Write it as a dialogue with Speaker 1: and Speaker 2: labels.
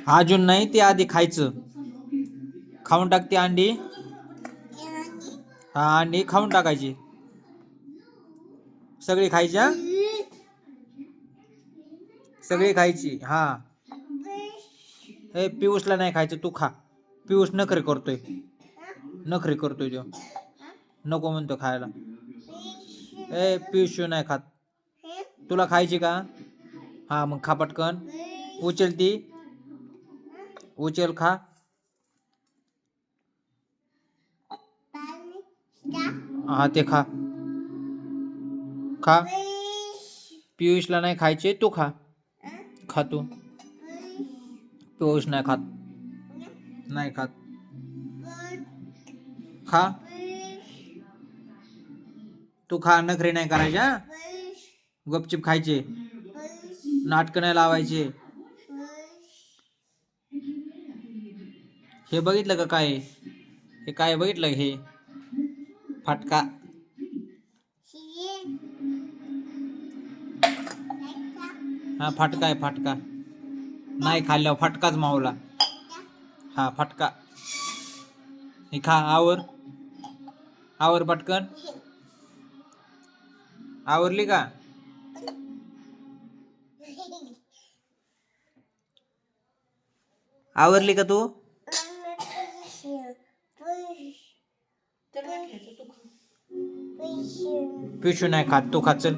Speaker 1: अजून नाही, ते आधी खायचं. खाऊन टाकते अंडी. हा, अंडी खाऊन टाकायची. सगळी खायची हा? सगळी खायची. हा. हे पियुषला नाही खायचं, तू खा. पियुष नखरे करतोय. नखरे करतोय तो. नको म्हणतो खायला. ए पियुष नाही खात. तुला खायची का? हा मग खा पटकन. उचल ती. उचल खा. हा ते खा. खा. पियुषला नाही खायचे, तू खा. खा तू. पियुष नाही खात. नाही खात. खा. तू खा, नखरे नाही करायचे. गपचिप खायचे. नाटक नाही लावायचे. हे बघितलं का काय? हे काय बघितलं हे? फाटका. हा फाटका आहे, फाटका. नाही खाल्ल्यावर फाटकाच मावला. हा फाटका. हे खा. आवर. आवर पटकन. आवरली का? आवरली का तू? पिशू नाही खात, तू खा चल.